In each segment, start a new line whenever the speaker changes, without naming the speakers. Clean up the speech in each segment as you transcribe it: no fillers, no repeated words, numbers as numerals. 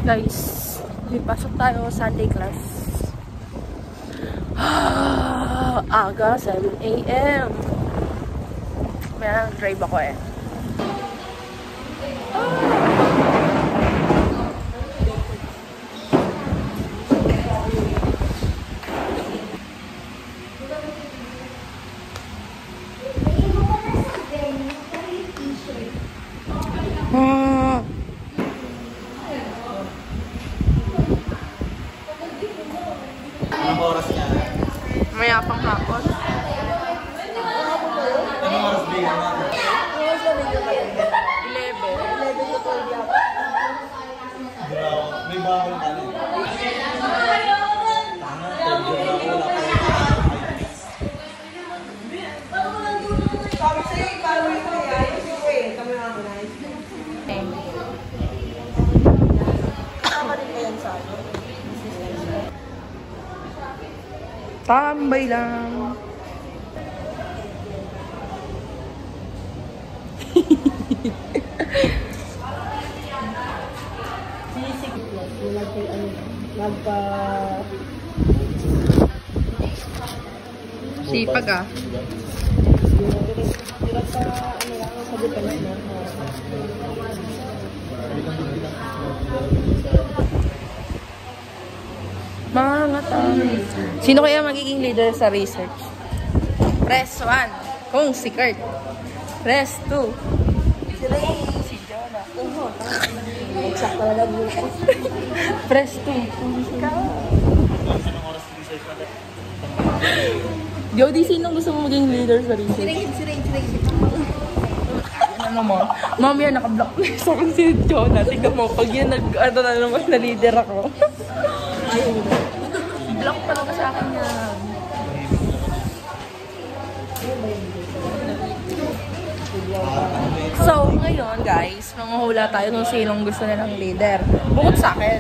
Guys, pasok tayo Sunday class. Aga, 7 AM. May drive ako eh.
Anong oras niya?
Maya pang hapon.
Anong oras bigyan natin?
11.
May bawal ka na.
Tambay lang. Sipag ah. Mga tao. Sino kaya magiging leader sa research? Press 1. Kung si Kurt. Press 2. Si Ray. Si Jonah. Exact talaga bukas. Press 2. Kung si Kurt. Jody, sinong gusto mo maging leader sa research? Si Ray. Ano mo? Mamaya naka-blocklist ako si Jonah. Tingnan mo, pag yan nag-ano na naman na leader ako. Ayaw mo. Block talaga sa akin yan. So, ngayon guys, manguhula tayo kung sinong gusto nilang leader. Bukod sa akin.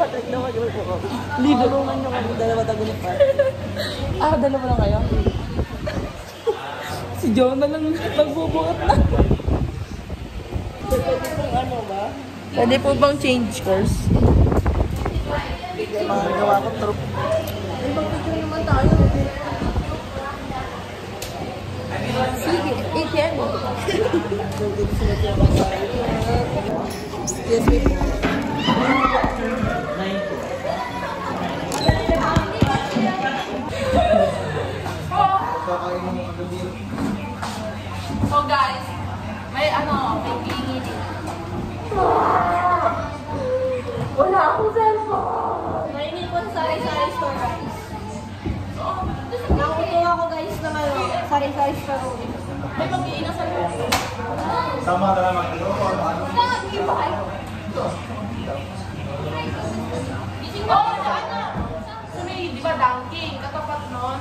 Bakit daw? Lidulungan nyo kami, dalawa tagulit pa. Dalawa lang kayo? Si Jonah lang magbubukat na. Pwede pong ano ba? Pwede po bang change course?
Magawa ko troop.
Ay, mag-picture naman tayo. Sige, ikin. Yes, wait. So guys, may pingi din. Wala akong cellphone.
Narinig ko sa sari-sari store guys. Nakutuwa ako guys na sari-sari store.
May mag-iina sa loob.
Tama na naman. Ano?
Gising ko so may, di ba, dunking? Katapat nun,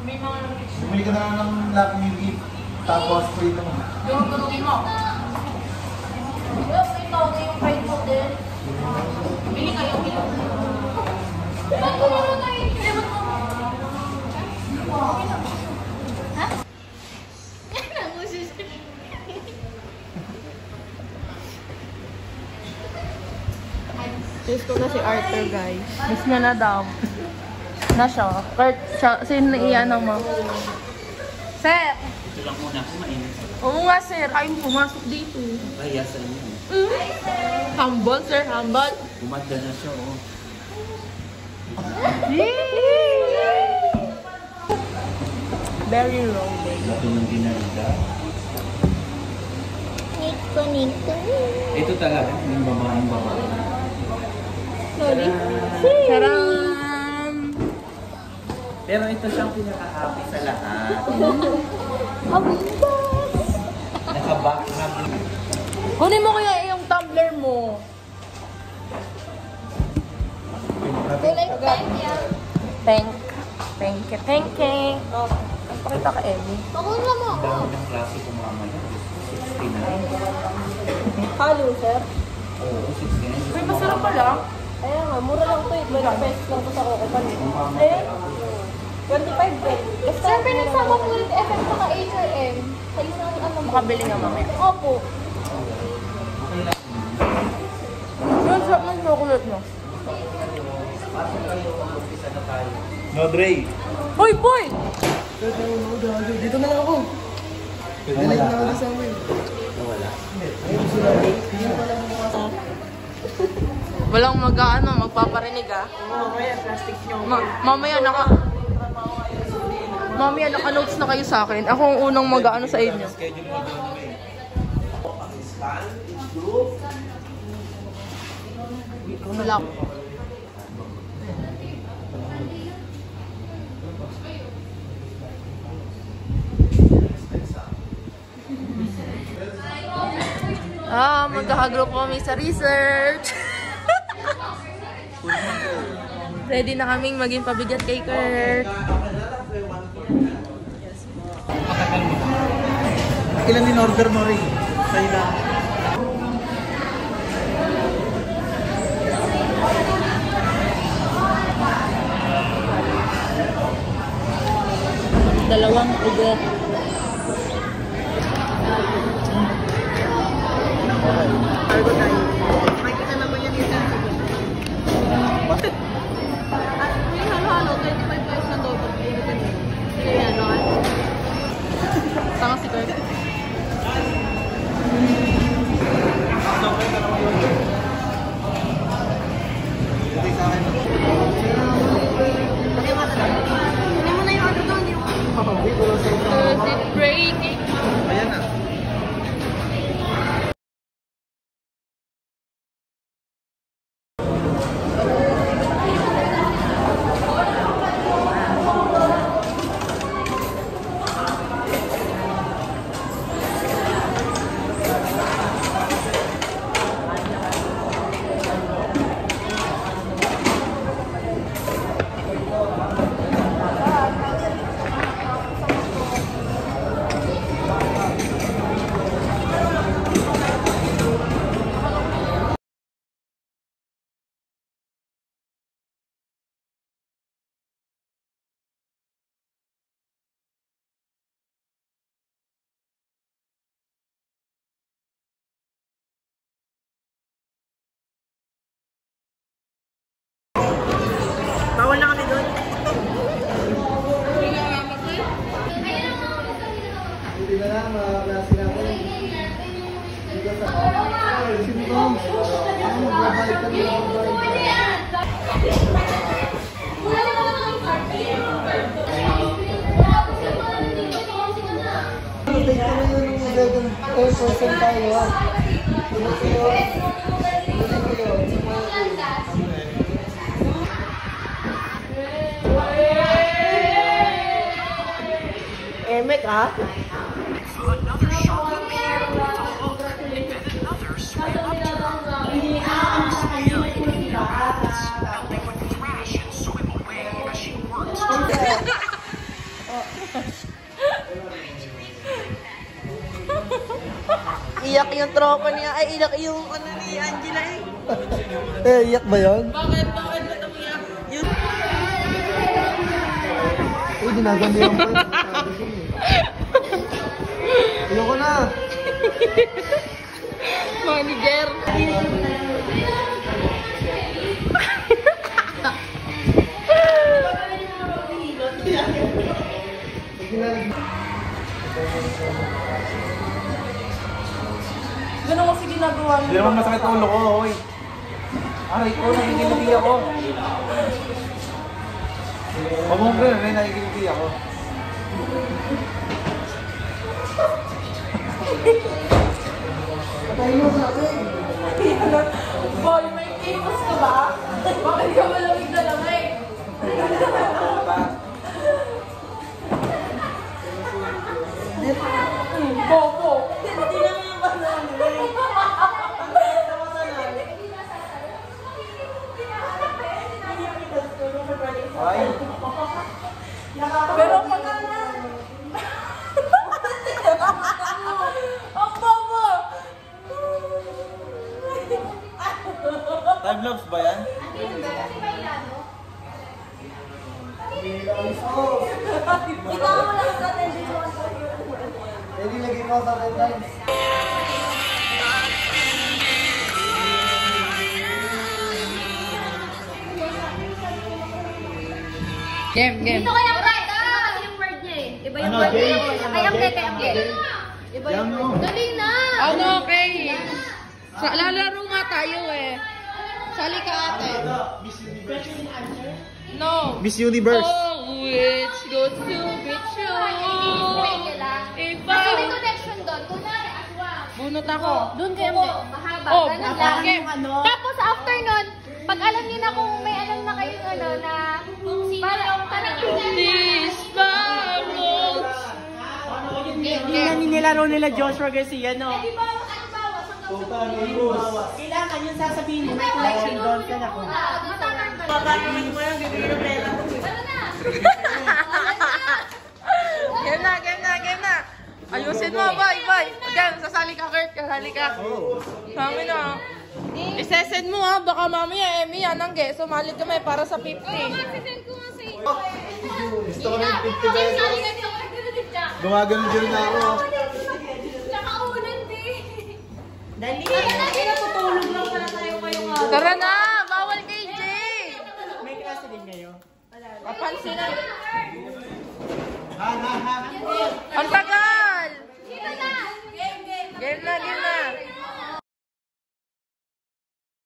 may mga
Bumili ka na lang ng Lucky Milky. Tapos prito mo.
yung tulungin mo.
Ito yung fried food din.
Bili kayo, bili.
Ba't kumaro tayo? Ha? Nangusis.
Test ko na si Arthur, guys. Miss niya na daw. Na siya. Kurt, sino na iyan mo? Sir!
Ito lang muna, kumain.
Oo nga, sir. Ayaw pumasok dito.
Kaya sa inyo.
Humble, sir. Humble.
Gumanda na siya, oh.
Very low, baby.
Ito ng ginanda.
Niko.
Ito talaga, yung babaeng babae.
Sorry.
Charam!
Pero ito siyang pinaka-happy sa lahat. Naka-back na.
Kunin mo kaya yung tumbler mo.
Kulay pink yan.
Thank you. Oh, pakita ka, Emmy.
Pakunsa mo
Ang
ako.
dami ng klase kung mamaya. 69.
Halo, sir.
Oo, 69.
May masarap pala.
Kaya nga, mura lang to eh. 20 pesos lang to sa Cocopan eh. Eh? 25 din. Sir, pinagsama po ulit FM saka HRM. Sa isang ano mo.
Makabili nga mamaya.
Opo.
Yung sarap ng chocolate no?
Pasok kayo, umpisa na tayo.
No, Dre.
Hoy, boy!
Dito na lang ako. Delay na ako sa amin.
Nawala.
Walang magpaparinig ah.
Mamaya, plastic nyo.
Mamaya naka-notes na kayo sa akin. Ako ang unang mag-ano sa inyo.
Schedule mo doon eh.
Wala ko. Magkakagroup kami sa research. Ready na kaming maging pabigat kay Kurt.
Ilan in order mo rin? Sa'yo na.
Dalawang ugat.
Makikita naman yan isa. At yung halo-halo, 25 pesos na double. Kaya ano ka?
Tanga si Kurt.
Okay sa akin.
Hindi mo na yung order doon.
Does it break?
Ayan na.
Bawal na kami doon.
Hindi na lang, mga klase natin. Dito sa... Sino ba? Ano, magbabalik ka na, magbabalik. Take ka na yun yung magagawin 10% tayo ha. Tuloy kayo. Tuloy kayo.
Emek ah. Iyak yung tropa niya. Ay, iyak yung ano ni Angela eh.
Eh, iyak ba yun?
Bakit? Bakit ba't umiyak? Yun.
Uy, dinaganda yung point. Ayoko na.
Manager. Ganun kasi ginagawa niyo.
Hindi naman masakit ang ulo ko, oy. Aray ko, nakikiliti ako. Pamungkin na, nakikiliti ako. Patayin mo sa akin.
Boy, may kimos ka ba? Bakit ka malamig na lamig? Bobo. Hindi lang yung malamig.
Ay.
Pero pag ang bobo!
Five loves ba yan?
Ikaw mo lang sa television.
Hindi lagi ko sa deadlines.
Game.
Dito kaya ang right. Kasi yung word niya eh. Iba yung
Ano,
word niya.
game?
Ay, ang kay Iba yung word. Dali na.
Ano, okay. Lalaro nga tayo eh. Sali ka ate. No.
Miss Universe.
Oh, which goes to be true. If
Kasi may
I...
connection doon. Kunwari, aswang.
Bunot ako.
Doon kayo. Mahaba.
Oh,
Ganun lang.
okay.
Tapos after nun, pag alam niyo na kung may alam na kayong ano na parang
These barrels.
Yan nilaro nila Joshua Garcia, no?
bawas.
Kailangan yung sasabihin mo, may collection doon ka na kung. Papatuloy mo yung bibigyan ng pera mo.
Game na. Ayusin mo, bye. Again, sasali ka, Kurt. Sasali ka. Kami na. Isesend mo ha, baka mamaya, Emmy, yan ang guess. Sumalit kami para sa 50.
Send ko nga sa iyo.
Gusto ko ng 50 pesos. Gumagano din na ako.
Nakaunan din.
Dali! Natutulog lang pala tayo ngayong araw.
Tara na, bawal kay Jay.
May klase din ngayon.
Papansin na.
Ha.